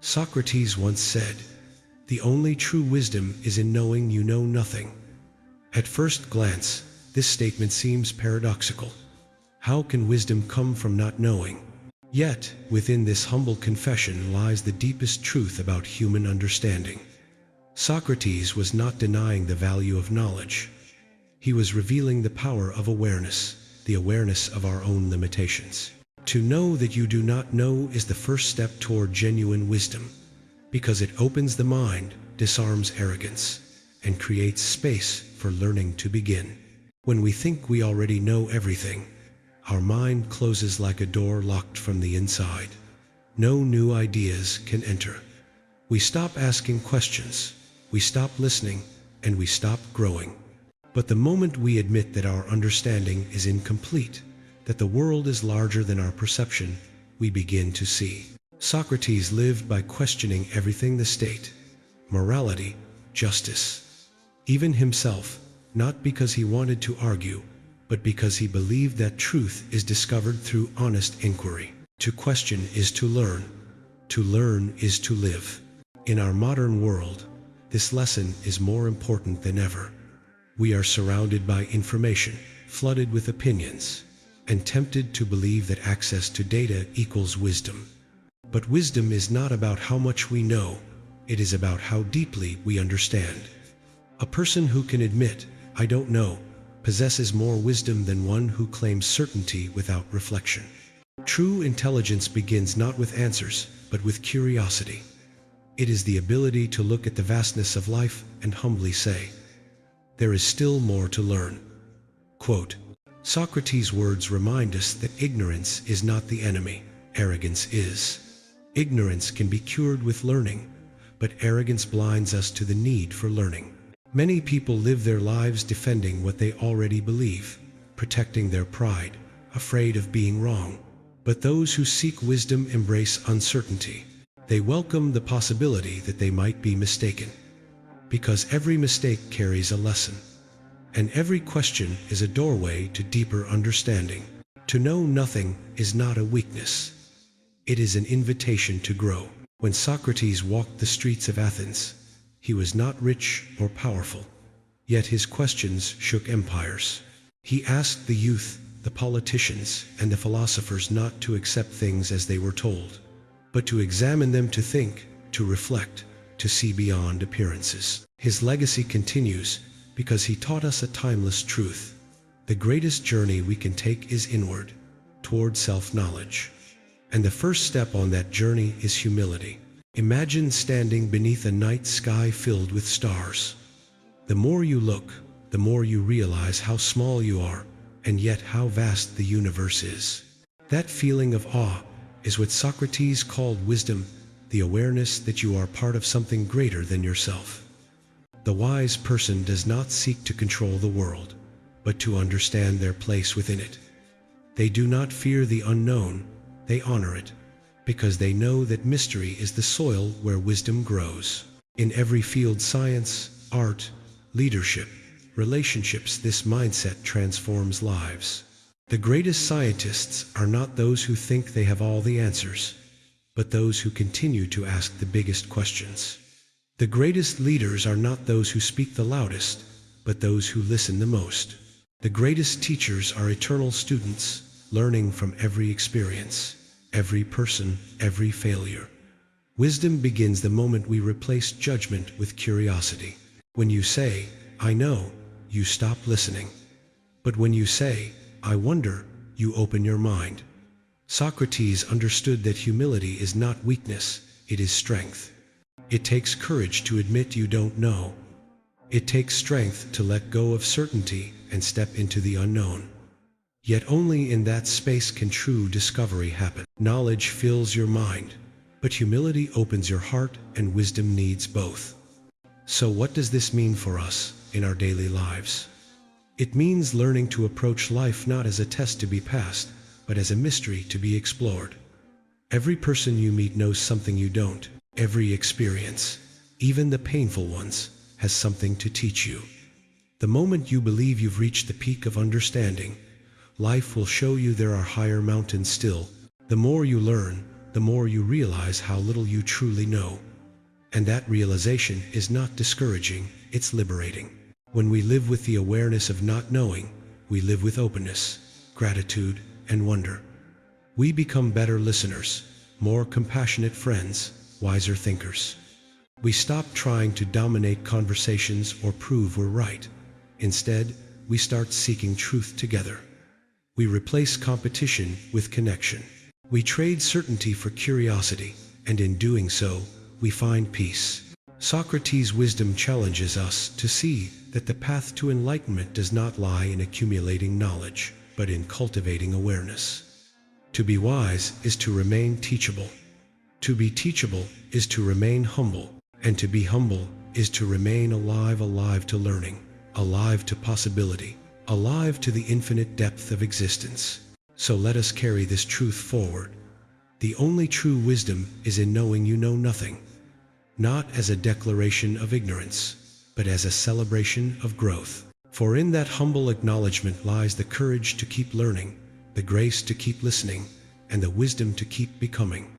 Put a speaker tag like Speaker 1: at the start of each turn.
Speaker 1: Socrates once said, "The only true wisdom is in knowing you know nothing." At first glance, this statement seems paradoxical. How can wisdom come from not knowing? Yet, within this humble confession lies the deepest truth about human understanding. Socrates was not denying the value of knowledge. He was revealing the power of awareness, the awareness of our own limitations. To know that you do not know is the first step toward genuine wisdom, because it opens the mind, disarms arrogance, and creates space for learning to begin. When we think we already know everything, our mind closes like a door locked from the inside. No new ideas can enter. We stop asking questions, we stop listening, and we stop growing. But the moment we admit that our understanding is incomplete, that the world is larger than our perception, we begin to see. Socrates lived by questioning everything: the state, morality, justice, even himself, not because he wanted to argue, but because he believed that truth is discovered through honest inquiry. To question is to learn. To learn is to live. In our modern world, this lesson is more important than ever. We are surrounded by information, flooded with opinions, and tempted to believe that access to data equals wisdom. But wisdom is not about how much we know, it is about how deeply we understand. A person who can admit, "I don't know," possesses more wisdom than one who claims certainty without reflection. True intelligence begins not with answers, but with curiosity. It is the ability to look at the vastness of life and humbly say, "There is still more to learn." Quote, Socrates' words remind us that ignorance is not the enemy, arrogance is. Ignorance can be cured with learning, but arrogance blinds us to the need for learning. Many people live their lives defending what they already believe, protecting their pride, afraid of being wrong. But those who seek wisdom embrace uncertainty. They welcome the possibility that they might be mistaken. Because every mistake carries a lesson, and every question is a doorway to deeper understanding. To know nothing is not a weakness. It is an invitation to grow. When Socrates walked the streets of Athens, he was not rich or powerful, yet his questions shook empires. He asked the youth, the politicians, and the philosophers not to accept things as they were told, but to examine them, to think, to reflect, to see beyond appearances. His legacy continues because he taught us a timeless truth. The greatest journey we can take is inward, toward self-knowledge. And the first step on that journey is humility. Imagine standing beneath a night sky filled with stars. The more you look, the more you realize how small you are, and yet how vast the universe is. That feeling of awe is what Socrates called wisdom, the awareness that you are part of something greater than yourself. The wise person does not seek to control the world, but to understand their place within it. They do not fear the unknown, they honor it, because they know that mystery is the soil where wisdom grows. In every field, science, art, leadership, relationships, this mindset transforms lives. The greatest scientists are not those who think they have all the answers, but those who continue to ask the biggest questions. The greatest leaders are not those who speak the loudest, but those who listen the most. The greatest teachers are eternal students, learning from every experience, every person, every failure. Wisdom begins the moment we replace judgment with curiosity. When you say, "I know," you stop listening. But when you say, "I wonder," you open your mind. Socrates understood that humility is not weakness, it is strength. It takes courage to admit you don't know. It takes strength to let go of certainty and step into the unknown. Yet only in that space can true discovery happen. Knowledge fills your mind, but humility opens your heart, and wisdom needs both. So what does this mean for us in our daily lives? It means learning to approach life not as a test to be passed, but as a mystery to be explored. Every person you meet knows something you don't. Every experience, even the painful ones, has something to teach you. The moment you believe you've reached the peak of understanding, life will show you there are higher mountains still. The more you learn, the more you realize how little you truly know. And that realization is not discouraging, it's liberating. When we live with the awareness of not knowing, we live with openness, gratitude, and wonder. We become better listeners, more compassionate friends, wiser thinkers. We stop trying to dominate conversations or prove we're right. Instead, we start seeking truth together. We replace competition with connection. We trade certainty for curiosity, and in doing so, we find peace. Socrates' wisdom challenges us to see that the path to enlightenment does not lie in accumulating knowledge, but in cultivating awareness. To be wise is to remain teachable. To be teachable is to remain humble, and to be humble is to remain alive to learning, alive to possibility, alive to the infinite depth of existence. So let us carry this truth forward. The only true wisdom is in knowing you know nothing, not as a declaration of ignorance, but as a celebration of growth. For in that humble acknowledgement lies the courage to keep learning, the grace to keep listening, and the wisdom to keep becoming.